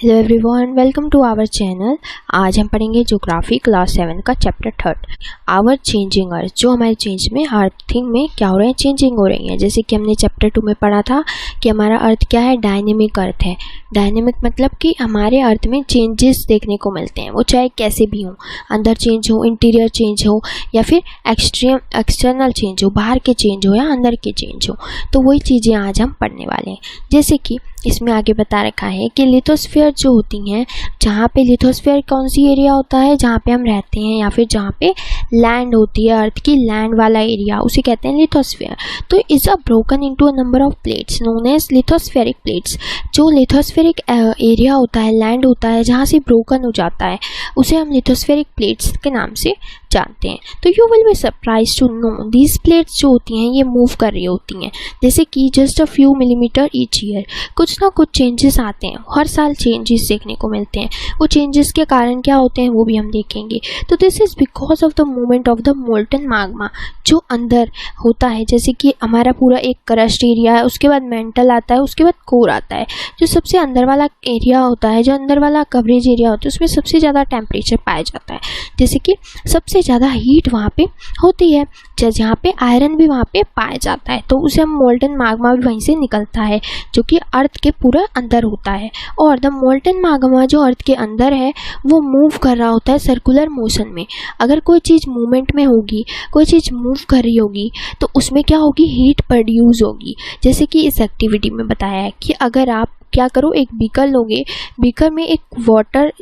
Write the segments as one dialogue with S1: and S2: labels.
S1: Hello everyone, welcome to our channel. आज हम पढ़ेंगे ज्योग्राफी क्लास 7 का चैप्टर 3 आवर चेंजिंग अर्थ। जो हमारे चेंज में अर्थिंग में क्या हो रहा है, चेंजिंग हो रही है। जैसे कि हमने चैप्टर 2 में पढ़ा था कि हमारा अर्थ क्या है, डायनेमिक अर्थ है। डायनेमिक मतलब कि हमारे अर्थ में चेंजेस देखने को मिलते हैं, वो चाहे कैसे भी हों, अंदर चेंज हो, इंटीरियर चेंज हो या फिर एक्सटर्नल चेंज हो, बाहर के चेंज हो या अंदर के चेंज हो। तो वही चीज़ें आज हम पढ़ने वाले हैं। जैसे कि इसमें आगे बता रखा है कि लिथोस्फीयर जो होती हैं, जहाँ पे लिथोस्फीयर कौन सी एरिया होता है, जहाँ पे हम रहते हैं या फिर जहाँ पे लैंड होती है, अर्थ की लैंड वाला एरिया, उसे कहते हैं लिथोस्फीयर। तो is a broken into a number of plates known as lithospheric plates. जो लिथोस्फेरिक एरिया होता है, लैंड होता है, जहाँ से ब्रोकन हो जाता है, उसे हम लिथोस्फेरिक प्लेट्स के नाम से जानते हैं। तो you will be surprise to know these plates जो होती हैं ये मूव कर रही होती हैं, जैसे कि just a few millimetre each year. कुछ ना कुछ चेंजेस आते हैं, हर साल चेंजेस देखने को मिलते हैं। वो चेंजेस के कारण क्या होते हैं वो भी हम देखेंगे। तो this is because of the movement of the molten magma जो अंदर होता है। जैसे कि हमारा पूरा एक क्रस्ट एरिया है, उसके बाद मेंटल आता है, उसके बाद कोर आता है। जो सबसे अंदर वाला एरिया होता है, जो अंदर वाला कवरेज एरिया होता है, उसमें सबसे ज़्यादा टेम्परेचर पाया जाता है। जैसे कि सबसे ज़्यादा हीट वहाँ पे होती है, जहाँ पे आयरन भी वहाँ पे पाया जाता है। तो उसे हम मोल्टन मैग्मा भी वहीं से निकलता है, जो कि अर्थ के पूरा अंदर होता है। और द मोल्टन मैग्मा जो अर्थ के अंदर है वो मूव कर रहा होता है सर्कुलर मोशन में। अगर कोई चीज़ मूवमेंट में होगी, कोई चीज़ मूव कर रही होगी, तो उसमें क्या होगी, हीट प्रोड्यूस होगी। जैसे कि इस एक्टिविटी में बताया है कि अगर आप क्या करो, एक बीकर लोगे, बीकर में एक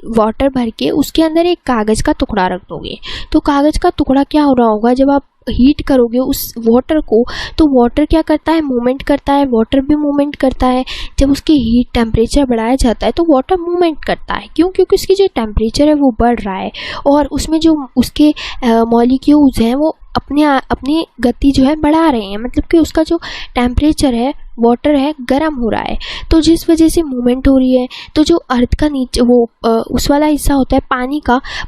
S1: वाटर भर के उसके अंदर एक कागज़ का टुकड़ा रख दोगे। तो कागज़ का टुकड़ा क्या हो रहा होगा, जब आप हीट करोगे उस वाटर को, तो वाटर क्या करता है, मूवमेंट करता है, वाटर भी मूवमेंट करता है। जब उसकी हीट टेम्परेचर बढ़ाया जाता है तो वाटर मूवमेंट करता है। क्यों? क्योंकि उसकी जो टेम्परेचर है वो बढ़ रहा है और उसमें जो उसके मॉलिक्यूल्स हैं वो अपनी गति जो है बढ़ा रहे हैं। मतलब कि उसका जो टेम्परेचर है, वाटर है, गर्म हो रहा है। तो जिस वजह से मूवमेंट हो रही है, तो जो अर्थ का नीचे उस वाला हिस्सा होता है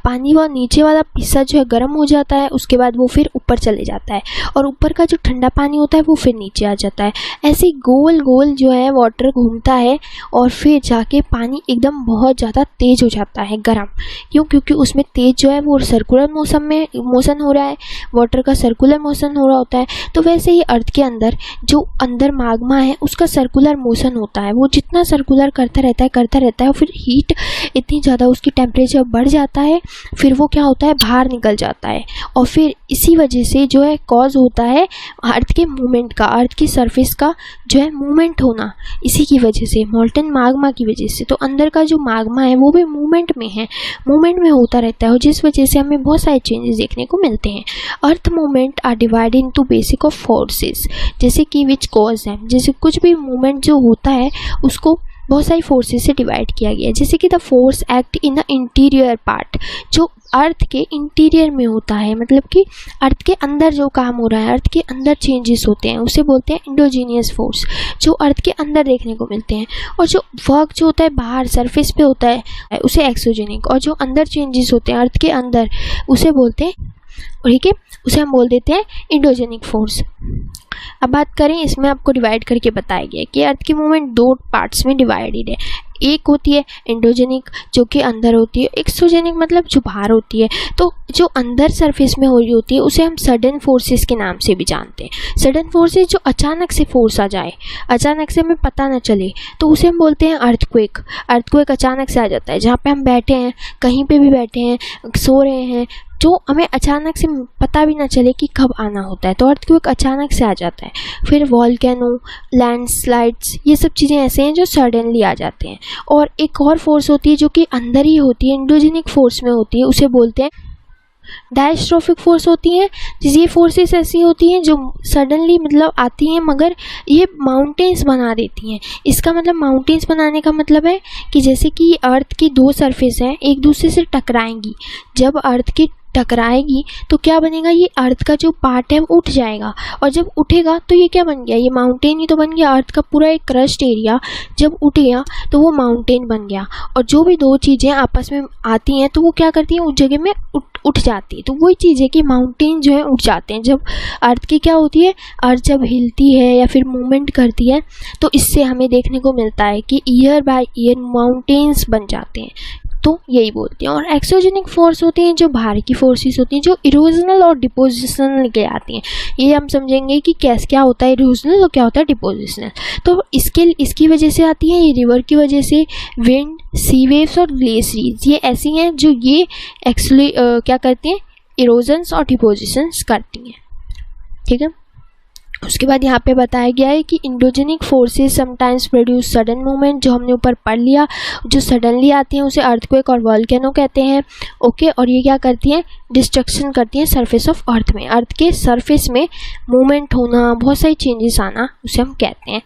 S1: पानी वो नीचे वाला हिस्सा जो है गर्म हो जाता है। उसके बाद वो फिर ऊपर चले जाता है और ऊपर का जो ठंडा पानी होता है वो फिर नीचे आ जाता है। ऐसे गोल गोल जो है वाटर घूमता है और फिर जाके पानी एकदम बहुत ज़्यादा तेज़ हो जाता है, गर्म। क्यों? क्योंकि उसमें तेज़ जो है वो सर्कुलर मोशन हो रहा है, वाटर का सर्कुलर मोशन हो रहा होता है। तो वैसे ही अर्थ के अंदर जो अंदर मैग्मा है उसका सर्कुलर मोशन होता है। वो जितना सर्कुलर करता रहता है और फिर हीट इतनी ज़्यादा, उसकी टेम्परेचर बढ़ जाता है, फिर वो क्या होता है, बाहर निकल जाता है। और फिर इसी वजह से जो है कॉज होता है अर्थ के मूवमेंट का, अर्थ की सरफेस का जो है मूवमेंट होना, इसी की वजह से, मोल्टन मैग्मा की वजह से। तो अंदर का जो मैग्मा है वो भी मूवमेंट में है, मूवमेंट में होता रहता है और जिस वजह से हमें बहुत सारे चेंजेस देखने को मिलते हैं। Earth movement are divided into basic of forces, जैसे कि विच कॉज है। जैसे कुछ भी मूवमेंट जो होता है उसको बहुत सारी फोर्सेस से डिवाइड किया गया है। जैसे कि the force act in the interior part, जो अर्थ के इंटीरियर में होता है, मतलब कि अर्थ के अंदर जो काम हो रहा है, अर्थ के अंदर चेंजेस होते हैं, उसे बोलते हैं इंडोजीनियस फोर्स, जो अर्थ के अंदर देखने को मिलते हैं। और जो वर्क जो होता है बाहर सरफेस पे होता है उसे एक्सोजेनिक, और जो अंदर चेंजेस होते हैं अर्थ के अंदर उसे बोलते हैं, ठीक है, उसे हम बोल देते हैं इंडोजेनिक फोर्स। अब बात करें, इसमें आपको डिवाइड करके बताया गया कि अर्थ की मूवमेंट दो पार्ट्स में डिवाइडेड है। एक होती है एंडोजेनिक जो कि अंदर होती है, एक्सोजेनिक मतलब जो बाहर होती है। तो जो अंदर सरफेस में हो रही होती है उसे हम सडन फोर्सेस के नाम से भी जानते हैं। सडन फोर्सेस जो अचानक से फोर्स आ जाए, अचानक से हमें पता ना चले, तो उसे हम बोलते हैं अर्थक्वेक। अर्थक्वेक अचानक से आ जाता है, जहाँ पे हम बैठे हैं, कहीं पे भी बैठे हैं, सो रहे हैं, जो हमें अचानक से पता भी ना चले कि कब आना होता है, तो अर्थक्वेक अचानक से आ जाता है। फिर वॉल्केनो, लैंडस्लाइड्स, ये सब चीज़ें ऐसे हैं जो सडनली आ जाते हैं। और एक और फोर्स होती है जो कि अंदर ही होती है, इंडोजेनिक फोर्स में होती है, उसे बोलते हैं डायस्ट्रोफिक फोर्स होती हैं। ये फोर्सेस ऐसी होती हैं जो सडनली मतलब आती हैं, मगर ये माउंटेन्स बना देती हैं। इसका मतलब माउंटेन्स बनाने का मतलब है कि जैसे कि अर्थ की दो सरफेस हैं, एक दूसरे से टकराएंगी। जब अर्थ की टकराएगी तो क्या बनेगा, ये अर्थ का जो पार्ट है वो उठ जाएगा, और जब उठेगा तो ये क्या बन गया, ये माउंटेन ही तो बन गया। अर्थ का पूरा एक क्रस्ट एरिया जब उठ गया तो वो माउंटेन बन गया। और जो भी दो चीज़ें आपस में आती हैं तो वो क्या करती हैं, उस जगह में उठ जाती है। तो वही चीज़ है कि माउंटेन जो है उठ जाते हैं। जब अर्थ की क्या होती है, अर्थ जब हिलती है या फिर मूवमेंट करती है तो इससे हमें देखने को मिलता है कि ईयर बाय ईयर माउंटेन्स बन जाते हैं। तो यही बोलते हैं। और एक्सोजेनिक फोर्स होती हैं जो बाहर की फोर्सेस होती हैं, जो इरोजनल और डिपोजिशनल लेके आती हैं। ये हम समझेंगे कि कैसे क्या होता है इरोजनल और क्या होता है डिपोजिशनल। तो इसकी वजह से आती है, ये रिवर की वजह से विंड, सी वेव्स और ग्लेशियर्स, ये ऐसी हैं जो ये एक्चुअली क्या करती हैं, इरोजन्स और डिपोजिशंस करती हैं। ठीक है। उसके बाद यहाँ पे बताया गया है कि endogenic forces sometimes produce sudden movement, जो हमने ऊपर पढ़ लिया, जो सडनली आती हैं उसे अर्थक्वेक और वॉल्केनो कहते हैं। ओके। और ये क्या करती हैं, डिस्ट्रक्शन करती हैं सरफेस ऑफ अर्थ में, अर्थ के सरफेस में मूवमेंट होना, बहुत सारी चेंजेस आना, उसे हम कहते हैं।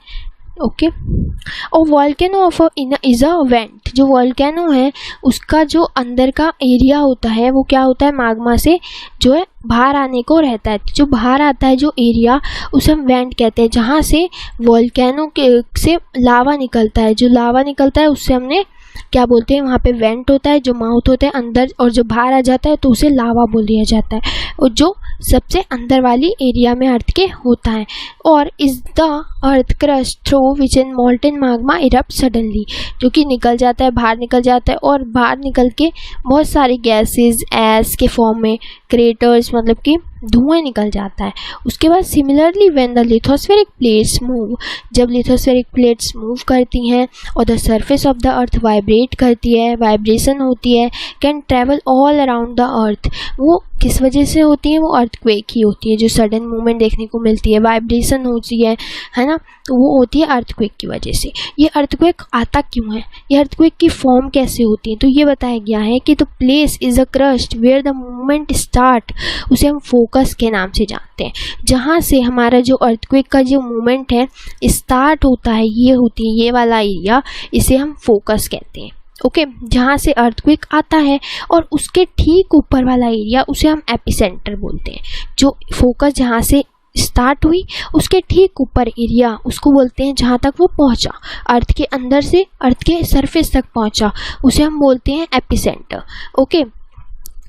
S1: ओके। और volcano of is a went, जो वॉल्केनो है उसका जो अंदर का एरिया होता है वो क्या होता है, मैग्मा से जो है बाहर आने को रहता है। जो बाहर आता है जो एरिया उसे हम वेंट कहते हैं, जहाँ से वॉल्केनो से लावा निकलता है। जो लावा निकलता है उससे हमने क्या बोलते हैं, वहाँ पे वेंट होता है, जो माउथ होता है अंदर, और जो बाहर आ जाता है तो उसे लावा बोल दिया जाता है, और जो सबसे अंदर वाली एरिया में अर्थ के होता है। और is the earth crust through which in मॉल्टन magma erupt suddenly, जो कि निकल जाता है, बाहर निकल जाता है, और बाहर निकल के बहुत सारी गैसेस ऐश के फॉर्म में, क्रेटर्स मतलब कि धुएं निकल जाता है। उसके बाद similarly when the lithospheric plates move, जब लिथोस्फेरिक प्लेट्स मूव करती हैं और the surface of the earth vibrate करती है, वाइब्रेशन होती है, can travel all around the earth, वो किस वजह से होती है, वो अर्थक्वेक ही होती है। जो सडन मूवमेंट देखने को मिलती है, वाइब्रेशन होती है ना, तो वो होती है अर्थक्वेक की वजह से। ये अर्थक्वेक आता क्यों है, ये अर्थक्वेक की फॉर्म कैसे होती है, तो ये बताया गया है कि the place is a crust where the movement start, उसे हम फोकस के नाम से जानते हैं। जहाँ से हमारा जो अर्थक्वेक का जो मूवमेंट है स्टार्ट होता है, ये होती है ये वाला एरिया, इसे हम फोकस कहते हैं। ओके। जहाँ से अर्थक्वेक आता है और उसके ठीक ऊपर वाला एरिया उसे हम एपिसेंटर बोलते हैं। जो फोकस जहाँ से स्टार्ट हुई उसके ठीक ऊपर एरिया उसको बोलते हैं, जहाँ तक वो पहुँचा, अर्थ के अंदर से अर्थ के सरफेस तक पहुँचा, उसे हम बोलते हैं एपिसेंटर। ओके।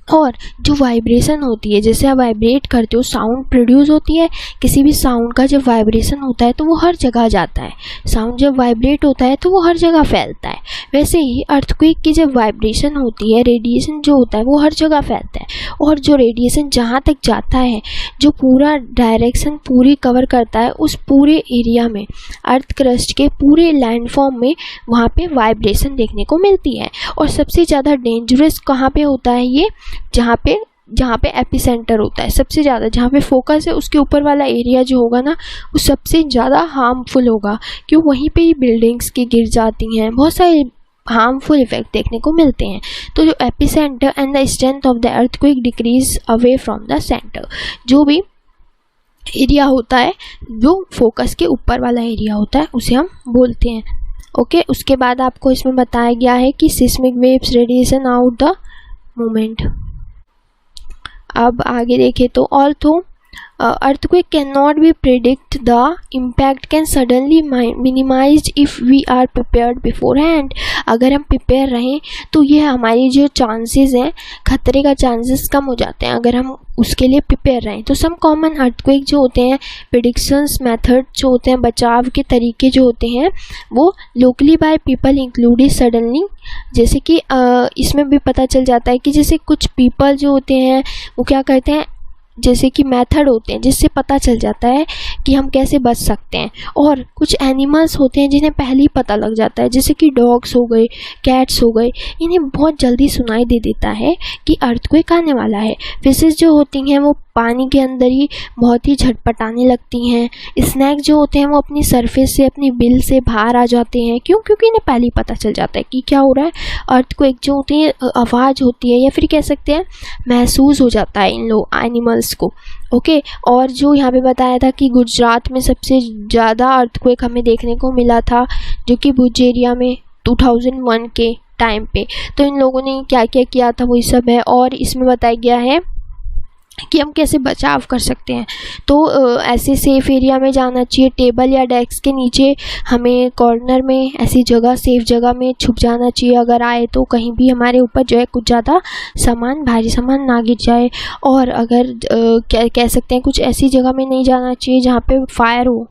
S1: और जो वाइब्रेशन होती है, जैसे आप वाइब्रेट करते हो साउंड प्रोड्यूस होती है, किसी भी साउंड का जब वाइब्रेशन होता है तो वो हर जगह जाता है। साउंड जब वाइब्रेट होता है तो वो हर जगह फैलता है। वैसे ही अर्थक्वेक की जब वाइब्रेशन होती है, रेडिएशन जो होता है वो हर जगह फैलता है, और जो रेडिएशन जहाँ तक जाता है, जो पूरा डायरेक्शन पूरी कवर करता है, उस पूरे एरिया में अर्थ क्रस्ट के पूरे लैंडफॉर्म में वहाँ पे वाइब्रेशन देखने को मिलती है। और सबसे ज़्यादा डेंजरस कहाँ पे होता है ये, जहाँ पे एपिसेंटर होता है, सबसे ज़्यादा जहाँ पे फोकस है उसके ऊपर वाला एरिया जो होगा ना वो सबसे ज़्यादा हार्मफुल होगा, क्यों, वहीं पे ही बिल्डिंग्स की गिर जाती हैं, बहुत सारे हार्मफुल इफेक्ट देखने को मिलते हैं। तो जो epicentre and the strength of the earthquake decrease away from the centre, जो भी एरिया होता है जो फोकस के ऊपर वाला एरिया होता है उसे हम बोलते हैं। ओके। उसके बाद आपको इसमें बताया गया है कि seismic waves radiation out the moment. अब आगे देखें तो although earthquake cannot be predict, the impact can suddenly minimized if we are prepared beforehand। अगर हम प्रिपेयर रहें तो ये हमारी जो चांसेस हैं, खतरे का चांसेस कम हो जाते हैं अगर हम उसके लिए प्रिपेयर रहें। तो सम कॉमन अर्थक्वेक जो होते हैं, प्रिडिक्शंस मेथड जो होते हैं, बचाव के तरीके जो होते हैं, वो locally by people included suddenly, जैसे कि इसमें भी पता चल जाता है कि जैसे कुछ पीपल जो होते हैं वो क्या करते हैं, जैसे कि मेथड होते हैं जिससे पता चल जाता है कि हम कैसे बच सकते हैं। और कुछ एनिमल्स होते हैं जिन्हें पहले ही पता लग जाता है, जैसे कि डॉग्स हो गए, कैट्स हो गए, इन्हें बहुत जल्दी सुनाई दे देता है कि अर्थक्वेक आने वाला है। फिशेस जो होती हैं वो पानी के अंदर ही बहुत ही झटपटाने लगती हैं। स्नैक जो होते हैं वो अपनी सरफेस से, अपनी बिल से बाहर आ जाते हैं, क्यों, क्योंकि इन्हें पहले ही पता चल जाता है कि क्या हो रहा है। अर्थक्वेक जो होती है आवाज़ होती है, या फिर कह सकते हैं महसूस हो जाता है इन लोग एनिमल्स को। ओके। और जो यहाँ पे बताया था कि गुजरात में सबसे ज़्यादा अर्थक्वेक हमें देखने को मिला था, जो कि भुज एरिया में 2001 के टाइम पे। तो इन लोगों ने क्या क्या किया था वो सब है। और इसमें बताया गया है कि हम कैसे बचाव कर सकते हैं। तो ऐसे सेफ़ एरिया में जाना चाहिए, टेबल या डेस्क के नीचे हमें कॉर्नर में ऐसी जगह, सेफ़ जगह में छुप जाना चाहिए अगर आए तो, कहीं भी हमारे ऊपर जो है कुछ ज़्यादा सामान, भारी सामान ना गिर जाए। और अगर कह सकते हैं कुछ ऐसी जगह में नहीं जाना चाहिए जहाँ पे फायर हो,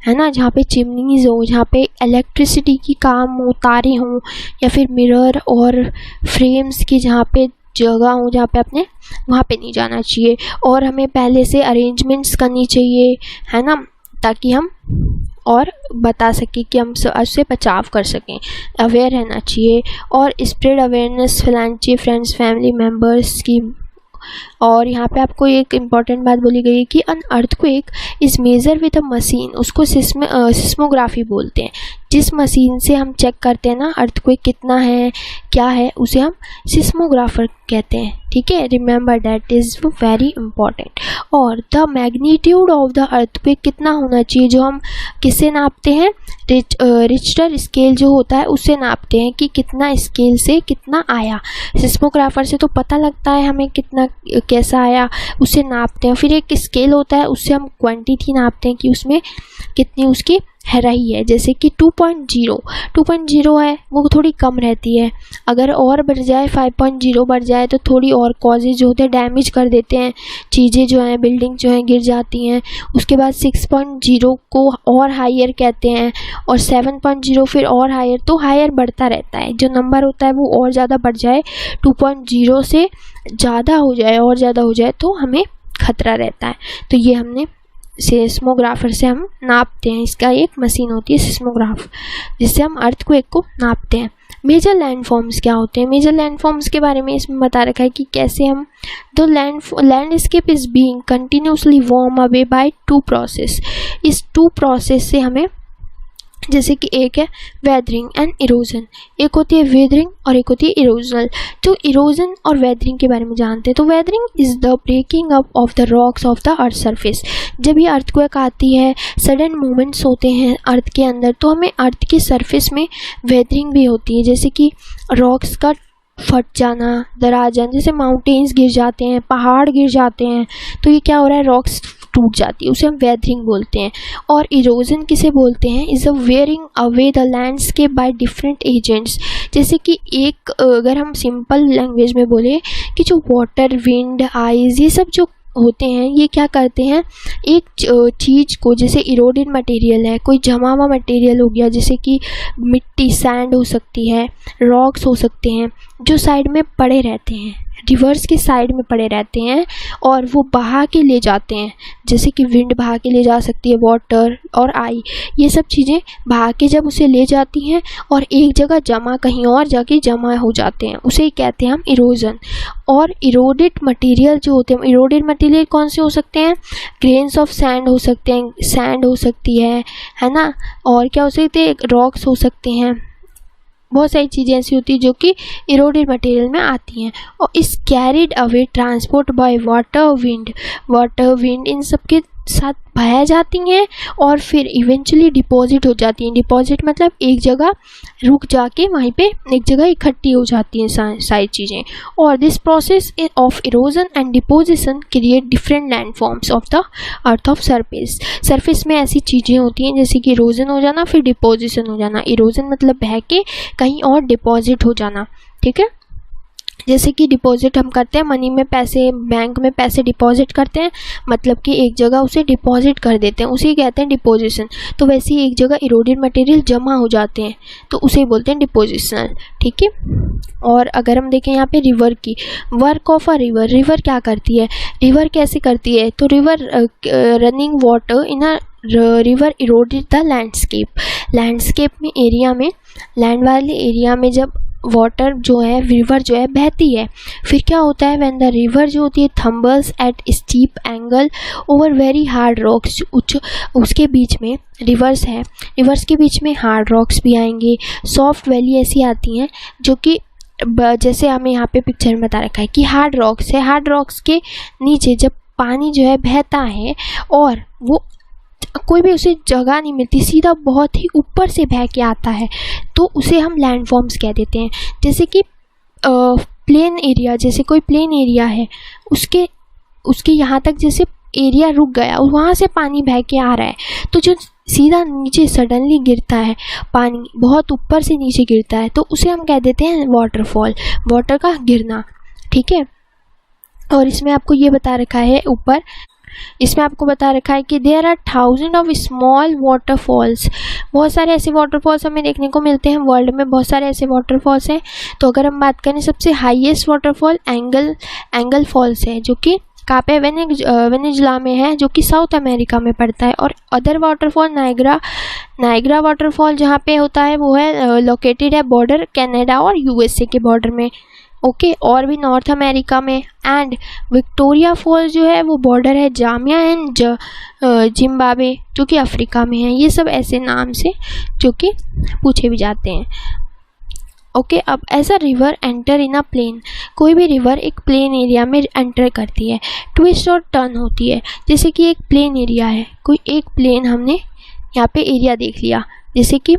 S1: है ना, जहाँ पे चिमनीज़ हो, जहाँ पे इलेक्ट्रिसिटी की काम हो, तारें हों, या फिर मिरर और फ्रेम्स की जहाँ पे जगह हो, जहाँ पे अपने वहाँ पे नहीं जाना चाहिए। और हमें पहले से अरेंजमेंट्स करनी चाहिए, है ना, ताकि हम और बता सकें कि हम उससे बचाव कर सकें। अवेयर रहना चाहिए और स्प्रेड अवेयरनेस फैलानी चाहिए फ्रेंड्स, फैमिली मेम्बर्स की। और यहाँ पे आपको एक इम्पॉर्टेंट बात बोली गई है कि an earthquake is measure with a machine, उसको सिस्मोग्राफी बोलते हैं। जिस मशीन से हम चेक करते हैं ना अर्थक्वेक कितना है, क्या है, उसे हम सिस्मोग्राफर कहते हैं। ठीक है, remember that is very important. और the magnitude of the earthquake कितना होना चाहिए, जो हम किससे नापते हैं, रिक्टर स्केल जो होता है उससे नापते हैं कि कितना स्केल से कितना आया। सिस्मोग्राफर से तो पता लगता है हमें कितना कैसा आया, उससे नापते हैं। फिर एक स्केल होता है, उससे हम क्वांटिटी नापते हैं कि उसमें कितनी उसकी है रही है। जैसे कि 2.0 है, वो थोड़ी कम रहती है। अगर और बढ़ जाए, 5.0 बढ़ जाए तो थोड़ी और कॉजेज जो होते हैं डैमेज कर देते हैं, चीज़ें जो हैं, बिल्डिंग जो हैं गिर जाती हैं। उसके बाद 6.0 को और हायर कहते हैं, और 7.0 फिर और हायर। तो हायर बढ़ता रहता है, जो नंबर होता है वो और ज़्यादा बढ़ जाए, 2.0 से ज़्यादा हो जाए और ज़्यादा हो जाए तो हमें खतरा रहता है। तो ये हमने सिस्मोग्राफर से हम नापते हैं। इसका एक मशीन होती है सिस्मोग्राफ, जिससे हम अर्थक्वेक को नापते हैं। मेजर लैंडफॉर्म्स क्या होते हैं, मेजर लैंडफॉर्म्स के बारे में इसमें बता रखा है कि कैसे हम the landscape is being continuously warm away by 2 process. इस 2 प्रोसेस से हमें, जैसे कि एक है वेदरिंग एंड इरोजन, एक होती है वेदरिंग और एक होती है इरोजनल। तो इरोजन और वेदरिंग के बारे में जानते हैं। तो weathering is the breaking up of the rocks of the earth surface. जब ये अर्थक्वेक आती है, सडन मूवमेंट्स होते हैं अर्थ के अंदर, तो हमें अर्थ के सरफेस में वेदरिंग भी होती है। जैसे कि रॉक्स का फट जाना, दरार जाना, जैसे माउंटेन्स गिर जाते हैं, पहाड़ गिर जाते हैं, तो ये क्या हो रहा है, रॉक्स टूट जाती है, उसे हम वेदरिंग बोलते हैं। और इरोजन किसे बोलते हैं, is a wearing away the landscape by different agents. जैसे कि एक अगर हम सिंपल लैंग्वेज में बोले कि जो वाटर, विंड, आइज, ये सब जो होते हैं, ये क्या करते हैं, एक चीज़ को, जैसे इरोडेड मटेरियल है, कोई जमा हुआ मटेरियल हो गया, जैसे कि मिट्टी, सैंड हो सकती है, रॉक्स हो सकते हैं, जो साइड में पड़े रहते हैं, रिवर्स के साइड में पड़े रहते हैं, और वो बहा के ले जाते हैं। जैसे कि विंड बहा के ले जा सकती है, वाटर और आई, ये सब चीज़ें बहा के जब उसे ले जाती हैं और एक जगह जमा, कहीं और जाके जमा हो जाते हैं, उसे ही कहते हैं हम इरोजन। और इरोडेड मटेरियल जो होते हैं, इरोडेड मटेरियल कौन से हो सकते हैं, ग्रेन्स ऑफ सैंड हो सकते हैं, सैंड हो सकती है ना, और क्या हो सकते हैं, रॉक्स हो सकते हैं। बहुत सारी चीज़ें ऐसी होती है जो कि इरोडेड मटेरियल में आती हैं। और इस carried away transport by water, wind in सब के साथ बहाया जाती हैं और फिर इवेंचुअली डिपॉजिट हो जाती हैं। डिपॉजिट मतलब एक जगह रुक जाके वहीं पे एक जगह इकट्ठी हो जाती हैं सारी चीज़ें। और this process of erosion and deposition create different landforms of the earth of surface में ऐसी चीज़ें होती हैं जैसे कि इरोजन हो जाना, फिर डिपोजिशन हो जाना। इरोजन मतलब बह के कहीं और डिपॉजिट हो जाना, ठीक है। जैसे कि डिपॉजिट हम करते हैं, मनी में पैसे, बैंक में पैसे डिपॉजिट करते हैं, मतलब कि एक जगह उसे डिपॉजिट कर देते हैं, उसे कहते हैं डिपोजिशन। तो वैसे ही एक जगह इरोडेड मटेरियल जमा हो जाते हैं तो उसे बोलते हैं डिपोजिशनल, ठीक है। और अगर हम देखें यहाँ पे रिवर की, work of a river, river क्या करती है, रिवर कैसे करती है, तो river running water in a river eroded the landscape में, एरिया में, लैंड वाले एरिया में जब वाटर जो है, रिवर जो है बहती है, फिर क्या होता है, व्हेन द रिवर जो होती है tumbles at steep angle over very hard rocks, उसके बीच में रिवर्स है, रिवर्स के बीच में हार्ड रॉक्स भी आएंगे, सॉफ्ट वैली ऐसी आती हैं जो कि जैसे हमें यहाँ पे पिक्चर में बता रखा है कि हार्ड रॉक्स है, हार्ड रॉक्स के नीचे जब पानी जो है बहता है और वो कोई भी उसे जगह नहीं मिलती, सीधा बहुत ही ऊपर से बह के आता है, तो उसे हम लैंडफॉर्म्स कह देते हैं। जैसे कि प्लेन एरिया, जैसे कोई प्लेन एरिया है, उसके उसके यहाँ तक जैसे एरिया रुक गया, वहाँ से पानी बह के आ रहा है, तो जो सीधा नीचे सडनली गिरता है, पानी बहुत ऊपर से नीचे गिरता है, तो उसे हम कह देते हैं वाटरफॉल, वाटर का गिरना, ठीक है। और इसमें आपको ये बता रखा है ऊपर, इसमें आपको बता रखा है कि there are thousand of small waterfalls, बहुत सारे ऐसे वाटरफॉल्स हमें देखने को मिलते हैं वर्ल्ड में, बहुत सारे ऐसे वाटरफॉल्स हैं। तो अगर हम बात करें सबसे हाईएस्ट वाटरफॉल एंगल फॉल्स है, जो कि कहाँ पे, वेनेजुला में है, जो कि साउथ अमेरिका में पड़ता है। और अदर वाटरफॉल नायग्रा वाटरफॉल जहाँ पे होता है वो है लोकेटेड है बॉर्डर कनाडा और यूएसए के बॉर्डर में, ओके, और भी नॉर्थ अमेरिका में। एंड विक्टोरिया फॉल्स जो है वो बॉर्डर है जाम्बिया एंड जिम्बाब्वे, जो कि अफ्रीका में है। ये सब ऐसे नाम से जो कि पूछे भी जाते हैं, ओके। अब as a river enter in a plain, कोई भी रिवर एक प्लेन एरिया में एंटर करती है, ट्विस्ट और टर्न होती है। जैसे कि एक प्लेन एरिया है, कोई एक प्लेन हमने यहाँ पे एरिया देख लिया, जैसे कि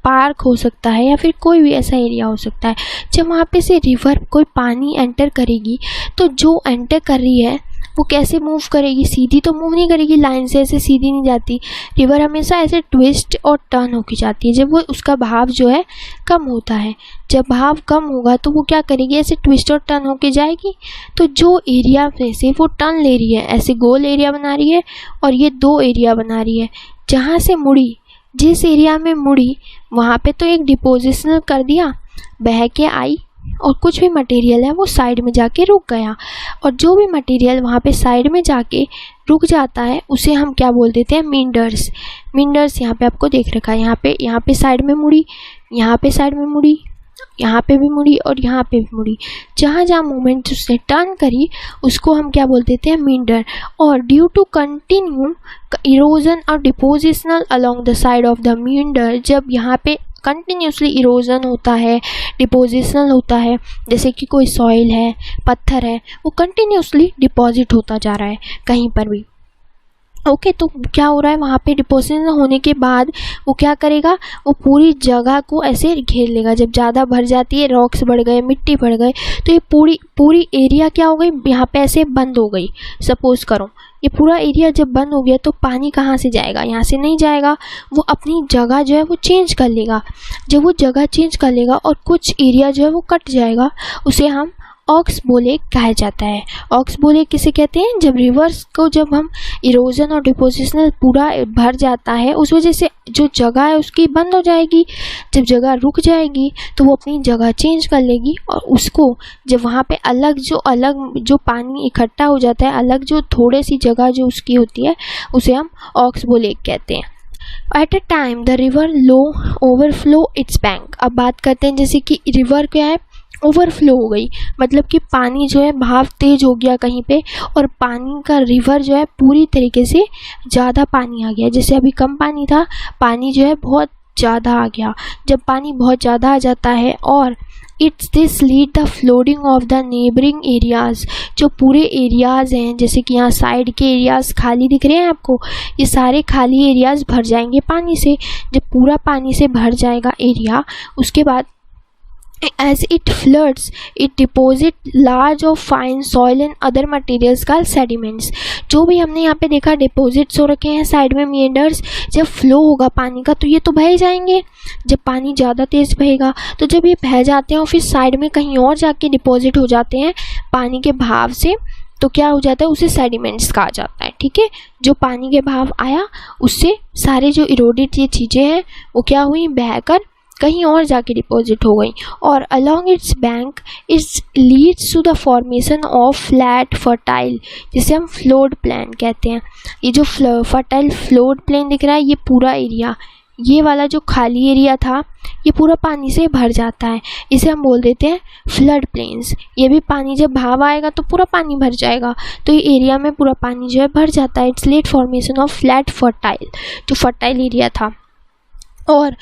S1: पार्क हो सकता है या फिर कोई भी ऐसा एरिया हो सकता है। जब वहाँ पे से रिवर कोई पानी एंटर करेगी, तो जो एंटर कर रही है वो कैसे मूव करेगी, सीधी तो मूव नहीं करेगी, लाइन से ऐसे सीधी नहीं जाती। रिवर हमेशा ऐसे ट्विस्ट और टर्न होके जाती है जब वो उसका बहाव जो है कम होता है। जब बहाव कम होगा तो वो क्या करेगी, ऐसे ट्विस्ट और टर्न होके जाएगी। तो जो एरिया में से वो टर्न ले रही है, ऐसे गोल एरिया बना रही है, और ये दो एरिया बना रही है। जहाँ से मुड़ी, जिस एरिया में मुड़ी वहाँ पे तो एक डिपोजिशनल कर दिया, बह के आई, और कुछ भी मटेरियल है वो साइड में जाके रुक गया। और जो भी मटेरियल वहाँ पे साइड में जाके रुक जाता है उसे हम क्या बोल देते हैं, मींडर्स। मींडर्स यहाँ पे आपको देख रखा है, यहाँ पे साइड में मुड़ी, यहाँ पे साइड में मुड़ी, यहाँ पे भी मुड़ी और यहाँ पे भी मुड़ी। जहाँ जहाँ मूवमेंट उसने टर्न करी उसको हम क्या बोल देते हैं, मींडर। और ड्यू टू कंटिन्यू इरोजन और depositional along the side of the meander, जब यहाँ पे कंटिन्यूसली इरोजन होता है, डिपोजिशनल होता है, जैसे कि कोई सॉइल है, पत्थर है, वो कंटिन्यूसली डिपॉजिट होता जा रहा है कहीं पर भी, ओके। तो क्या हो रहा है, वहाँ पे डिपोजिशन होने के बाद वो क्या करेगा, वो पूरी जगह को ऐसे घेर लेगा। जब ज़्यादा भर जाती है, रॉक्स बढ़ गए, मिट्टी बढ़ गए, तो ये पूरी एरिया क्या हो गई, यहाँ पे ऐसे बंद हो गई। सपोज करो ये पूरा एरिया जब बंद हो गया तो पानी कहाँ से जाएगा, यहाँ से नहीं जाएगा, वो अपनी जगह जो है वो चेंज कर लेगा। जब वो जगह चेंज कर लेगा और कुछ एरिया जो है वो कट जाएगा, उसे हम ऑक्सबोले कहा जाता है। ऑक्सबोले किसे कहते हैं, जब रिवर्स को जब हम इरोजन और डिपोजिशनल पूरा भर जाता है, उस वजह से जो जगह है उसकी बंद हो जाएगी। जब जगह रुक जाएगी तो वो अपनी जगह चेंज कर लेगी, और उसको जब वहाँ पे अलग जो पानी इकट्ठा हो जाता है, अलग जो थोड़ी सी जगह जो उसकी होती है, उसे हम ऑक्सबोले कहते हैं। At a time the river low overflow it's bank. अब बात करते हैं जैसे कि रिवर क्या है, ओवरफ्लो हो गई, मतलब कि पानी जो है बहाव तेज हो गया कहीं पे, और पानी का रिवर जो है पूरी तरीके से ज़्यादा पानी आ गया। जैसे अभी कम पानी था, पानी जो है बहुत ज़्यादा आ गया। जब पानी बहुत ज़्यादा आ जाता है, और it's this lead the flooding of the neighbouring areas, जो पूरे एरियाज़ हैं, जैसे कि यहाँ साइड के एरियाज़ खाली दिख रहे हैं आपको, ये सारे खाली एरियाज़ भर जाएंगे पानी से। जब पूरा पानी से भर जाएगा एरिया, उसके बाद as it floods it deposit large of fine soil and other materials called sediments। जो भी हमने यहाँ पे देखा डिपोजिट्स हो रखे हैं साइड में मींडर्स, जब फ्लो होगा पानी का तो ये तो बह जाएंगे। जब पानी ज़्यादा तेज़ बहेगा तो जब ये बह जाते हैं और फिर साइड में कहीं और जाके डिपॉजिट हो जाते हैं पानी के बहाव से, तो क्या हो जाता है, उसे सेडिमेंट्स कहा जाता है, ठीक है। जो पानी के बहाव आया उससे सारे जो इरोडेड ये चीज़ें हैं वो क्या हुई, बहकर कहीं और जाके डिपॉजिट हो गई। और along its bank its leads to the formation of flat fertile, जिसे हम फ्लोड प्लेन कहते हैं। ये जो फर्टाइल फ्लोड प्लेन दिख रहा है, ये पूरा एरिया, ये वाला जो खाली एरिया था, ये पूरा पानी से भर जाता है, इसे हम बोल देते हैं फ्लड प्लेन्स। ये भी पानी जब बहाव आएगा तो पूरा पानी भर जाएगा, तो ये एरिया में पूरा पानी जो है भर जाता है। Its led formation of flat fertile, जो फर्टाइल एरिया था। और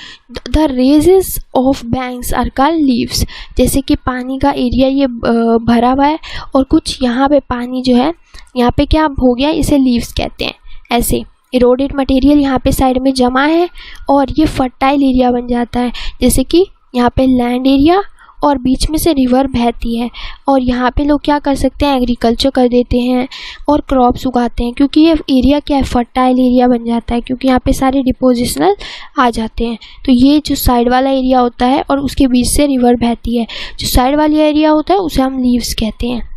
S1: the ridges of banks are called levees, जैसे कि पानी का एरिया ये भरा हुआ है और कुछ यहाँ पे पानी जो है यहाँ पे क्या हो गया, इसे लीव्स कहते हैं। ऐसे इरोडेड मटेरियल यहाँ पे साइड में जमा है और ये फर्टाइल एरिया बन जाता है, जैसे कि यहाँ पे लैंड एरिया और बीच में से रिवर बहती है और यहाँ पे लोग क्या कर सकते हैं, एग्रीकल्चर कर देते हैं और क्रॉप्स उगाते हैं, क्योंकि ये एरिया क्या है, फर्टाइल एरिया बन जाता है, क्योंकि यहाँ पे सारे डिपोजिशनल आ जाते हैं। तो ये जो साइड वाला एरिया होता है और उसके बीच से रिवर बहती है, जो साइड वाला एरिया होता है उसे हम लीव्स कहते हैं।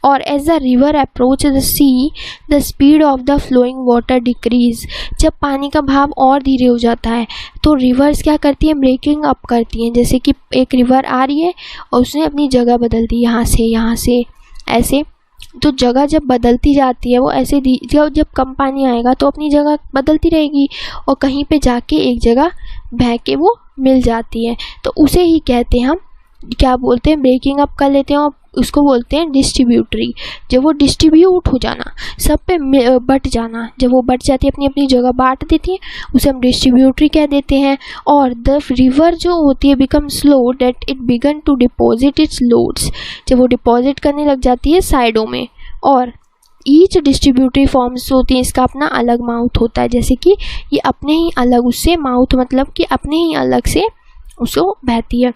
S1: और as the river approach the sea the speed of the flowing water decrease. जब पानी का भाव और धीरे हो जाता है तो रिवर्स क्या करती हैं, ब्रेकिंग अप करती हैं। जैसे कि एक रिवर आ रही है और उसने अपनी जगह बदल दी, यहाँ से ऐसे। तो जगह जब बदलती जाती है वो ऐसे जब कम पानी आएगा तो अपनी जगह बदलती रहेगी और कहीं पे जाके एक जगह बह के वो मिल जाती है। तो उसे ही कहते हैं हम, क्या बोलते हैं, ब्रेकिंग अप कर लेते हैं और उसको बोलते हैं डिस्ट्रीब्यूटरी। जब वो डिस्ट्रीब्यूट हो जाना, सब पे बट जाना, जब वो बट जाती है अपनी अपनी जगह बांट देती है, उसे हम डिस्ट्रीब्यूटरी कह देते हैं। और द रिवर जो होती है become slow that it began to deposit its loads. जब वो डिपॉजिट करने लग जाती है साइडों में, और ईच डिस्ट्रीब्यूटरी फॉर्म्स होती है, इसका अपना अलग माउथ होता है। जैसे कि ये अपने ही अलग, उससे माउथ मतलब कि अपने ही अलग से उसको बहती है।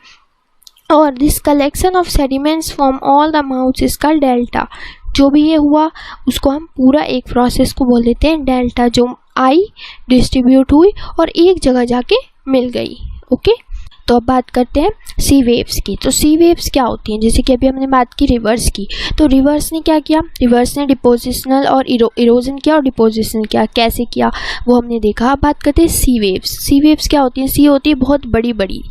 S1: और this collection of sediments from all the mouths is called delta. जो भी ये हुआ उसको हम पूरा एक प्रोसेस को बोल देते हैं डेल्टा, जो आई डिस्ट्रीब्यूट हुई और एक जगह जाके मिल गई। ओके, तो अब बात करते हैं सी वेव्स की। तो सी वेव्स क्या होती हैं, जैसे कि अभी हमने बात की रिवर्स की, तो रिवर्स ने क्या किया, रिवर्स ने डिपोजिशनल और इरोजन किया और डिपोजिशनल किया। कैसे किया वो हमने देखा। अब बात करते हैं सी वेव्स। सी वेव्स क्या होती हैं, सी होती है बहुत बड़ी बड़ी,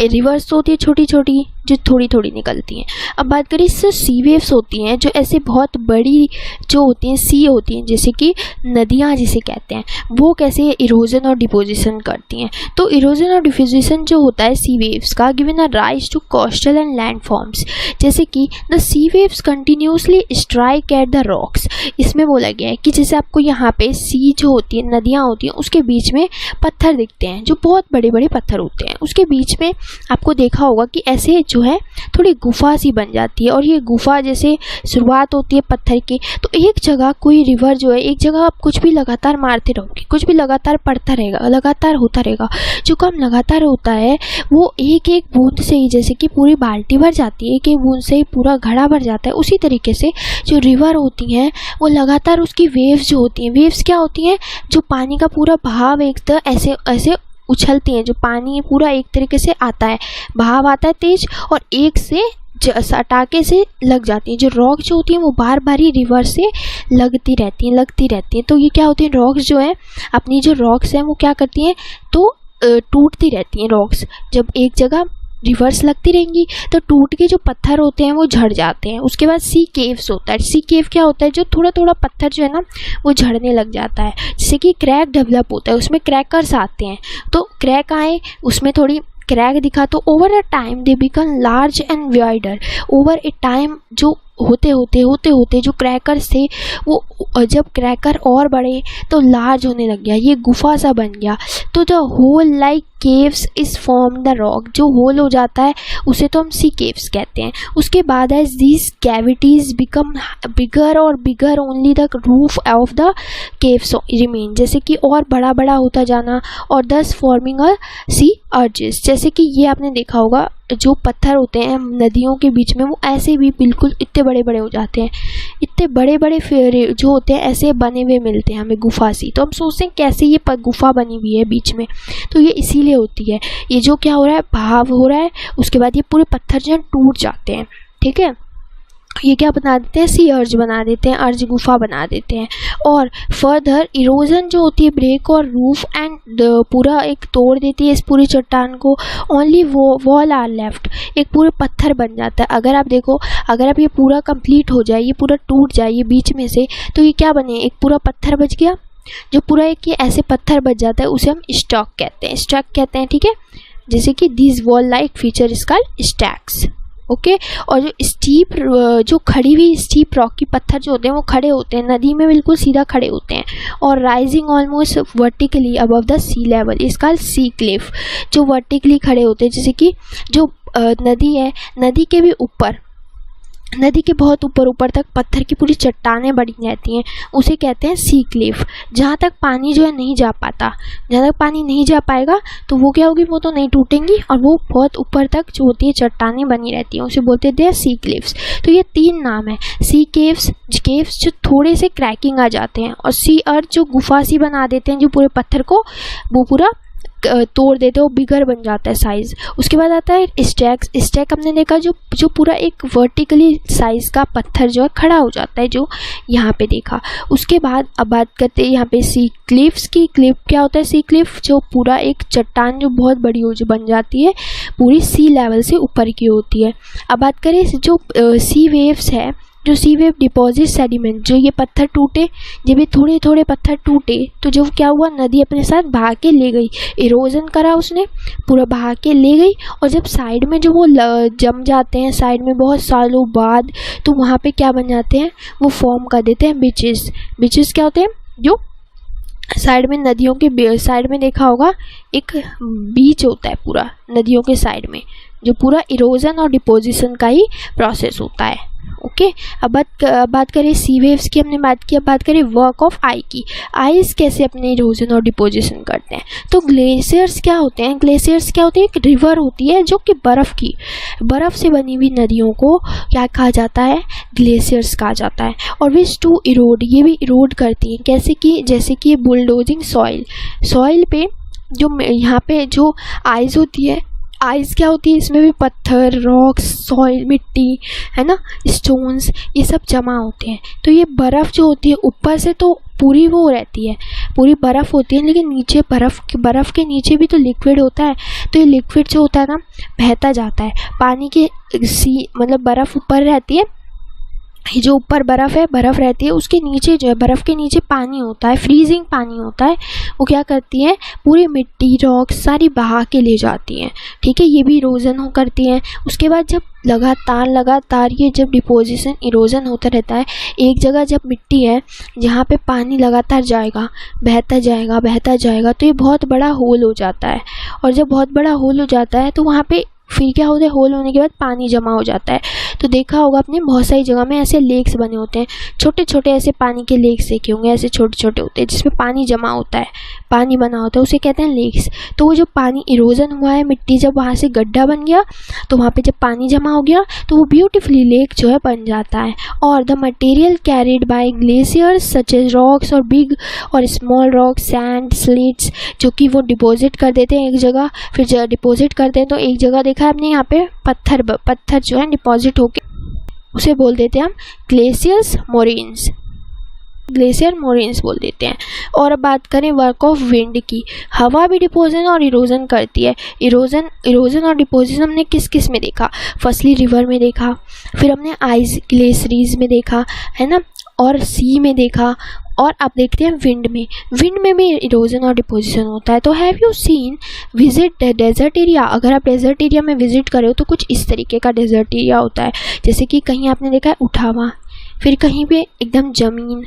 S1: रिवर्स होती है छोटी छोटी जो थोड़ी थोड़ी निकलती हैं। अब बात करें इससे सी वेव्स होती हैं जो ऐसे बहुत बड़ी जो होती हैं, सी होती हैं, जैसे कि नदियाँ जिसे कहते हैं, वो कैसे इरोजन और डिपोजिशन करती हैं। तो इरोजन और डिपोजिशन जो होता है सी वेव्स का given a rise to coastal and land forms. जैसे कि the sea waves continuously strike at the rocks. इसमें बोला गया है कि जैसे आपको यहाँ पे सी जो होती है, नदियाँ होती हैं, उसके बीच में पत्थर दिखते हैं जो बहुत बड़े बड़े पत्थर होते हैं। उसके बीच में आपको देखा होगा कि ऐसे जो है थोड़ी गुफा सी बन जाती है, और ये गुफा जैसे शुरुआत होती है पत्थर की। तो एक जगह कोई रिवर जो है, एक जगह आप कुछ भी लगातार मारते रहोगे, कुछ भी लगातार पड़ता रहेगा, लगातार होता रहेगा। जो काम लगातार होता है वो एक एक बूंद से ही, जैसे कि पूरी बाल्टी भर जाती है, एक एक बूंद से ही पूरा घड़ा भर जाता है। उसी तरीके से जो रिवर होती हैं वो लगातार उसकी वेव्स जो होती हैं, वेव्स क्या होती हैं, जो पानी का पूरा बहाव एक तरह ऐसे ऐसे उछलती हैं। जो पानी पूरा एक तरीके से आता है, बहाव आता है तेज, और एक से सटाके से लग जाती हैं। जो रॉक जो होती हैं वो बार बार ही रिवर से लगती रहती हैं। तो ये क्या होती है, रॉक्स जो है, अपनी जो रॉक्स हैं वो क्या करती हैं, तो टूटती रहती हैं रॉक्स। जब एक जगह रिवर्स लगती रहेंगी तो टूट के जो पत्थर होते हैं वो झड़ जाते हैं। उसके बाद सी केव्स होता है। सी केव क्या होता है, जो थोड़ा थोड़ा पत्थर जो है ना वो झड़ने लग जाता है, जैसे कि क्रैक डेवलप होता है, उसमें क्रैकर्स आते हैं। तो क्रैक आए, उसमें थोड़ी क्रैक दिखा, तो over a time they become large and wider. Over A time जो होते होते जो क्रैकर्स थे वो जब क्रैकर और बड़े तो लार्ज होने लग गया, ये गुफा सा बन गया। तो the hole like caves is form the rock. जो होल हो जाता है उसे तो हम सी केव्स कहते हैं। उसके बाद as these cavities become bigger और bigger only the roof of the caves remain. जैसे कि और बड़ा बड़ा होता जाना, और दस फॉर्मिंग अ सी अर्जेस। जैसे कि ये आपने देखा होगा, जो पत्थर होते हैं नदियों के बीच में वो ऐसे भी बिल्कुल इतने बड़े बड़े हो जाते हैं, इतने बड़े बड़े जो होते हैं ऐसे बने हुए मिलते हैं हमें गुफा सी। तो हम सोचते हैं कैसे ये गुफा बनी हुई है बीच में, तो ये इसीलिए होती है। ये जो क्या हो रहा है, भाव हो रहा है, उसके बाद ये पूरे पत्थर जो टूट जाते हैं। ठीक है, ये क्या बना देते हैं, सी अर्ज बना देते हैं, अर्ज गुफा बना देते हैं। और फर्दर इरोजन जो होती है ब्रेक और रूफ एंड पूरा एक तोड़ देती है इस पूरी चट्टान को। ओनली वॉल आर लेफ्ट, एक पूरे पत्थर बन जाता है। अगर आप देखो, अगर आप ये पूरा कंप्लीट हो जाए, ये पूरा टूट जाए ये बीच में से, तो ये क्या बने, एक पूरा पत्थर बच गया। जो पूरा एक ये ऐसे पत्थर बच जाता है उसे हम स्टॉक कहते हैं, स्टैक कहते हैं। ठीक है, जैसे कि this wall like feature is called stacks. Okay, और जो स्टीप जो खड़ी हुई स्टीप रॉक की पत्थर जो होते हैं वो खड़े होते हैं नदी में, बिल्कुल सीधा खड़े होते हैं, और rising almost vertically above the sea level is called sea cliff. जो वर्टिकली खड़े होते हैं, जैसे कि जो नदी है, नदी के भी ऊपर नदी के बहुत ऊपर ऊपर तक पत्थर की पूरी चट्टानें बनी रहती हैं, उसे कहते हैं सी क्लिफ। जहाँ तक पानी जो है नहीं जा पाता, जहाँ तक पानी नहीं जा पाएगा तो वो क्या होगी, वो तो नहीं टूटेंगी और वो बहुत ऊपर तक जो होती है चट्टानें बनी रहती हैं, उसे बोलते हैं सी क्लिफ्स। तो ये 3 नाम है, सी केव्स जो थोड़े से क्रैकिंग आ जाते हैं, और सी अर्थ जो गुफा सी बना देते हैं, जो पूरे पत्थर को वो पूरा तोड़ देते हैं, वो बिगर बन जाता है साइज़। उसके बाद आता है स्टैक हमने देखा जो पूरा एक वर्टिकली साइज़ का पत्थर जो है खड़ा हो जाता है, जो यहाँ पे देखा। उसके बाद अब बात करते हैं यहाँ पे सी क्लिफ्स की। क्लिफ क्या होता है, सी क्लिफ जो पूरा एक चट्टान जो बहुत बड़ी हो जो बन जाती है, पूरी सी लेवल से ऊपर की होती है। अब बात करें जो सी वेव्स है, जो सी वेव डिपॉजिट सेडिमेंट, जो ये पत्थर टूटे, जब ये थोड़े थोड़े पत्थर टूटे तो जो क्या हुआ, नदी अपने साथ बहा के ले गई, इरोजन करा उसने, पूरा बहा के ले गई। और जब साइड में जो वो जम जाते हैं साइड में बहुत सालों बाद, तो वहाँ पे क्या बन जाते हैं, वो फॉर्म कर देते हैं बीचेस। बीचेस क्या होते हैं, जो साइड में नदियों के साइड में देखा होगा एक बीच होता है पूरा नदियों के साइड में, जो पूरा इरोजन और डिपोजिशन का ही प्रोसेस होता है। ओके, अब बात करें सी वेव्स की, हमने बात की। अब बात करें वर्क ऑफ आई की, आइस कैसे अपने इरोजन और डिपोजिशन करते हैं। तो ग्लेशियर्स क्या होते हैं, ग्लेशियर्स क्या होते हैं, एक रिवर होती है जो कि बर्फ़ से बनी हुई नदियों को क्या कहा जाता है, ग्लेशियर्स कहा जाता है। और विच टू इरोड, ये भी इरोड करती हैं, कैसे कि जैसे कि बुलडोजिंग सॉइल पे, जो यहाँ पे जो आइस होती है, आइस क्या होती है, इसमें भी पत्थर, रॉक्स, सॉइल, मिट्टी है ना, स्टोन्स, ये सब जमा होते हैं। तो ये बर्फ़ जो होती है ऊपर से तो पूरी वो रहती है, पूरी बर्फ़ होती है, लेकिन नीचे बर्फ़ के नीचे भी तो लिक्विड होता है। तो ये लिक्विड जो होता है ना, बहता जाता है पानी के मतलब बर्फ़ ऊपर रहती है, ये जो ऊपर बर्फ़ रहती है, उसके नीचे जो है, बर्फ़ के नीचे पानी होता है, फ्रीजिंग पानी होता है। वो क्या करती है, पूरी मिट्टी, रॉक्स सारी बहा के ले जाती हैं। ठीक है, ये भी इरोजन करती हैं। उसके बाद जब लगातार ये जब डिपोजिशन इरोजन होता रहता है, एक जगह जब मिट्टी है जहाँ पे पानी लगातार जाएगा, बहता जाएगा, तो ये बहुत बड़ा होल हो जाता है। और जब बहुत बड़ा होल हो जाता है तो वहाँ पे फिर क्या होता है, होल होने के बाद पानी जमा हो जाता है। तो देखा होगा आपने बहुत सारी जगह में ऐसे लेक्स बने होते हैं, छोटे छोटे ऐसे पानी के लेक्स देखे होंगे, ऐसे छोटे छोटे होते हैं जिसमें पानी जमा होता है, पानी बना होता है, उसे कहते हैं लेक्स। तो वो जो पानी इरोजन हुआ है, मिट्टी जब वहाँ से गड्ढा बन गया तो वहाँ पे जब पानी जमा हो गया तो वो ब्यूटीफुली लेक जो है बन जाता है। और the material carried by glaciers such as rocks और बिग और स्मॉल रॉक्स, सैंड, स्लिट्स, जो कि वो डिपॉजिट कर देते हैं एक जगह, फिर डिपॉजिट करते हैं तो एक जगह देखा है आपने यहाँ पे पत्थर जो है डिपॉजिट होके, उसे बोल देते हैं हम ग्लेशियर मोरेन्स बोल देते हैं। और अब बात करें वर्क ऑफ विंड की, हवा भी डिपोजिशन और इरोजन करती है। इरोजन और डिपोजिशन हमने किस में देखा, फर्स्टली रिवर में देखा, फिर हमने आइस ग्लेशियर्स में देखा है ना, और सी में देखा, और अब देखते हैं विंड में भी इरोजन और डिपोजिशन होता है। तो have you seen visit desert area, अगर आप डेजर्ट एरिया में विजिट करें तो कुछ इस तरीके का डेजर्ट एरिया होता है, जैसे कि कहीं आपने देखा है उठा हुआ, फिर कहीं पे एकदम ज़मीन,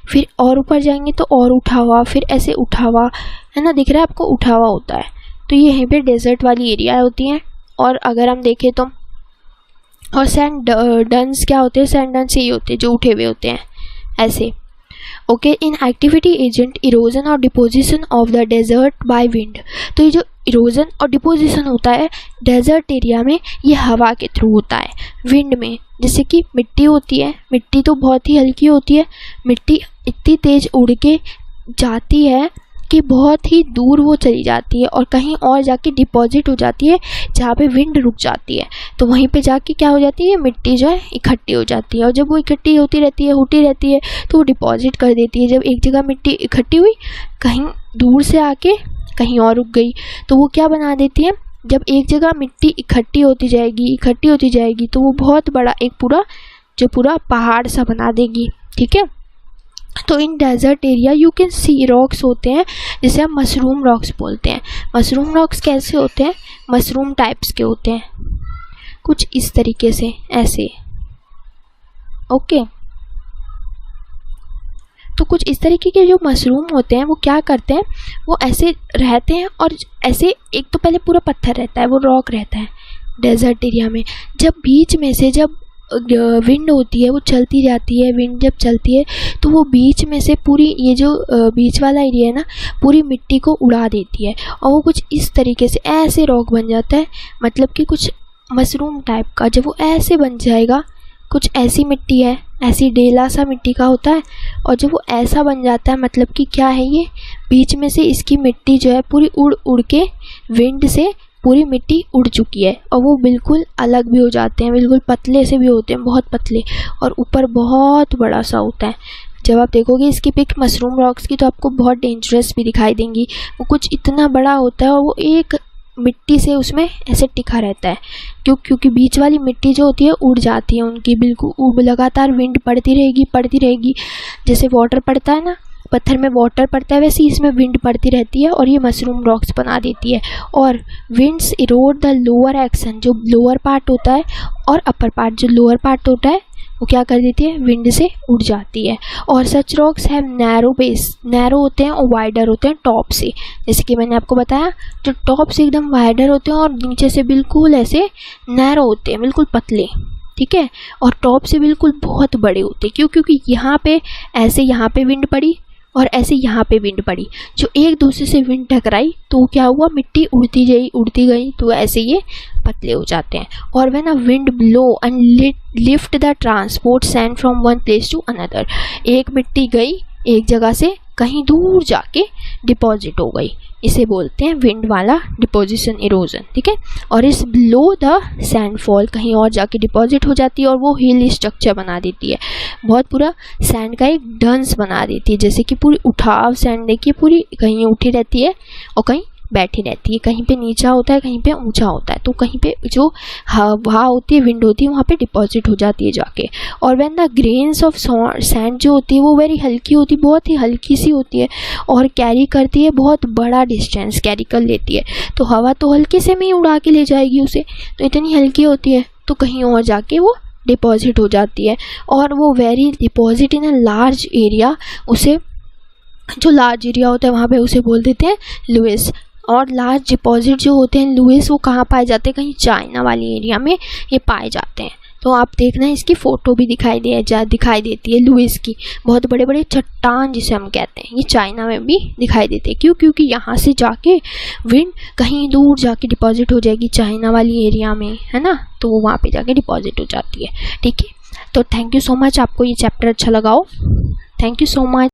S1: फिर और ऊपर जाएंगे तो और उठा हुआ, फिर ऐसे उठा हुआ, है ना, दिख रहा है आपको, उठा हुआ होता है। तो ये यहीं पे डेजर्ट वाली एरिया होती हैं। और अगर हम देखें तो, और सैंड डन्स क्या होते हैं, सैंड डन्स यही होते हैं जो उठे हुए होते हैं ऐसे। Okay, in activity agent erosion और deposition of the desert by wind. तो ये जो इरोजन और डिपोजिशन होता है डेजर्ट एरिया में, ये हवा के थ्रू होता है। विंड में जैसे कि मिट्टी होती है, मिट्टी तो बहुत ही हल्की होती है, मिट्टी इतनी तेज़ उड़ के जाती है कि बहुत ही दूर वो चली जाती है और कहीं और जाके डिपॉजिट हो जाती है जहाँ पे विंड रुक जाती है। तो वहीं पे जाके क्या हो जाती है, मिट्टी जो है इकट्ठी हो जाती है, और जब वो इकट्ठी होती रहती है तो वो डिपॉजिट कर देती है। जब एक जगह मिट्टी इकट्ठी हुई, कहीं दूर से आके कहीं और रुक गई, तो वो क्या बना देती है, जब एक जगह मिट्टी इकट्ठी होती जाएगी तो वो बहुत बड़ा एक पूरा पहाड़ सा बना देगी। ठीक है, तो in desert area you can see rocks होते हैं जिसे हम मशरूम रॉक्स बोलते हैं। मशरूम रॉक्स कैसे होते हैं, मशरूम टाइप्स के होते हैं, कुछ इस तरीके से ऐसे। ओके, तो कुछ इस तरीके के जो मशरूम होते हैं वो क्या करते हैं, वो ऐसे रहते हैं और ऐसे, एक तो पहले पूरा पत्थर रहता है, वो रॉक रहता है डेजर्ट एरिया में, जब बीच में से जब विंड होती है वो चलती जाती है, विंड जब चलती है तो वो बीच में से पूरी ये जो बीच वाला एरिया है ना पूरी मिट्टी को उड़ा देती है और वो कुछ इस तरीके से ऐसे रॉक बन जाता है, मतलब कि कुछ मशरूम टाइप का। जब वो ऐसे बन जाएगा, कुछ ऐसी मिट्टी है, ऐसी डेला सा मिट्टी का होता है, और जब वो ऐसा बन जाता है मतलब कि क्या है, ये बीच में से इसकी मिट्टी जो है पूरी उड़ उड़ के विंड से पूरी मिट्टी उड़ चुकी है और वो बिल्कुल अलग भी हो जाते हैं, बिल्कुल पतले से भी होते हैं, बहुत पतले, और ऊपर बहुत बड़ा सा होता है। जब आप देखोगे इसकी पिक मशरूम रॉक्स की तो आपको बहुत डेंजरस भी दिखाई देंगी। वो कुछ इतना बड़ा होता है और वो एक मिट्टी से उसमें ऐसे टिका रहता है, क्योंकि बीच वाली मिट्टी जो होती है उड़ जाती है उनकी, बिल्कुल लगातार विंड पड़ती रहेगी। जैसे वाटर पड़ता है ना, पत्थर में वाटर पड़ता है, वैसे इसमें विंड पड़ती रहती है और ये मशरूम रॉक्स बना देती है। और winds Erode the lower action, जो लोअर पार्ट होता है, और अपर पार्ट, जो लोअर पार्ट होता है वो क्या कर देती है, विंड से उड़ जाती है। और such rocks have narrow base, narrow होते हैं और वाइडर होते हैं टॉप से, जैसे कि मैंने आपको बताया, जो टॉप से एकदम वाइडर होते हैं और नीचे से बिल्कुल ऐसे नैरो होते हैं, बिल्कुल पतले, ठीक है, और टॉप से बिल्कुल बहुत बड़े होते हैं। क्योंकि यहाँ पे ऐसे यहाँ पे विंड पड़ी और ऐसे यहाँ पे विंड पड़ी, जो एक दूसरे से विंड टकराई तो क्या हुआ, मिट्टी उड़ती गई तो ऐसे ये पतले हो जाते हैं। और when a wind blow and lift the transport sand from one place to another, एक मिट्टी गई एक जगह से कहीं दूर जाके डिपॉजिट हो गई, इसे बोलते हैं विंड वाला डिपोजिशन इरोजन, ठीक है। और इस ब्लो द सैंडफॉल, कहीं और जाके डिपॉजिट हो जाती है और वो हिल स्ट्रक्चर बना देती है, बहुत पूरा सैंड का एक डंस बना देती है, जैसे कि पूरी उठाव सैंड देखिए पूरी कहीं उठी रहती है और कहीं बैठी रहती है, कहीं पे नीचा होता है कहीं पे ऊंचा होता है, तो कहीं पे जो हवा होती है, विंड होती है, वहाँ पे डिपॉजिट हो जाती है जाके। और when the grains of sand जो होती है वो वेरी हल्की होती है, बहुत ही हल्की सी होती है और कैरी करती है बहुत बड़ा डिस्टेंस कैरी कर लेती है, तो हवा तो हल्के से में ही उड़ा के ले जाएगी उसे, तो इतनी हल्की होती है तो कहीं और जाके वो डिपॉजिट हो जाती है। और वो very deposit in a large area, उसे जो लार्ज एरिया होता है वहाँ पे उसे बोल देते हैं लुइस। और लार्ज डिपॉजिट जो होते हैं लुइस, वो कहाँ पाए जाते हैं, कहीं चाइना वाली एरिया में ये पाए जाते हैं। तो आप देखना इसकी फ़ोटो भी दिखाई देती है लुइस की, बहुत बड़े बड़े चट्टान जिसे हम कहते हैं, ये चाइना में भी दिखाई देते हैं। क्योंकि यहाँ से जाके विंड कहीं दूर जाके डिपॉजिट हो जाएगी चाइना वाली एरिया में, है ना, तो वो वहाँ पे जाके डिपॉजिट हो जाती है, ठीक है। तो थैंक यू सो मच, आपको ये चैप्टर अच्छा लगा हो, थैंक यू सो मच।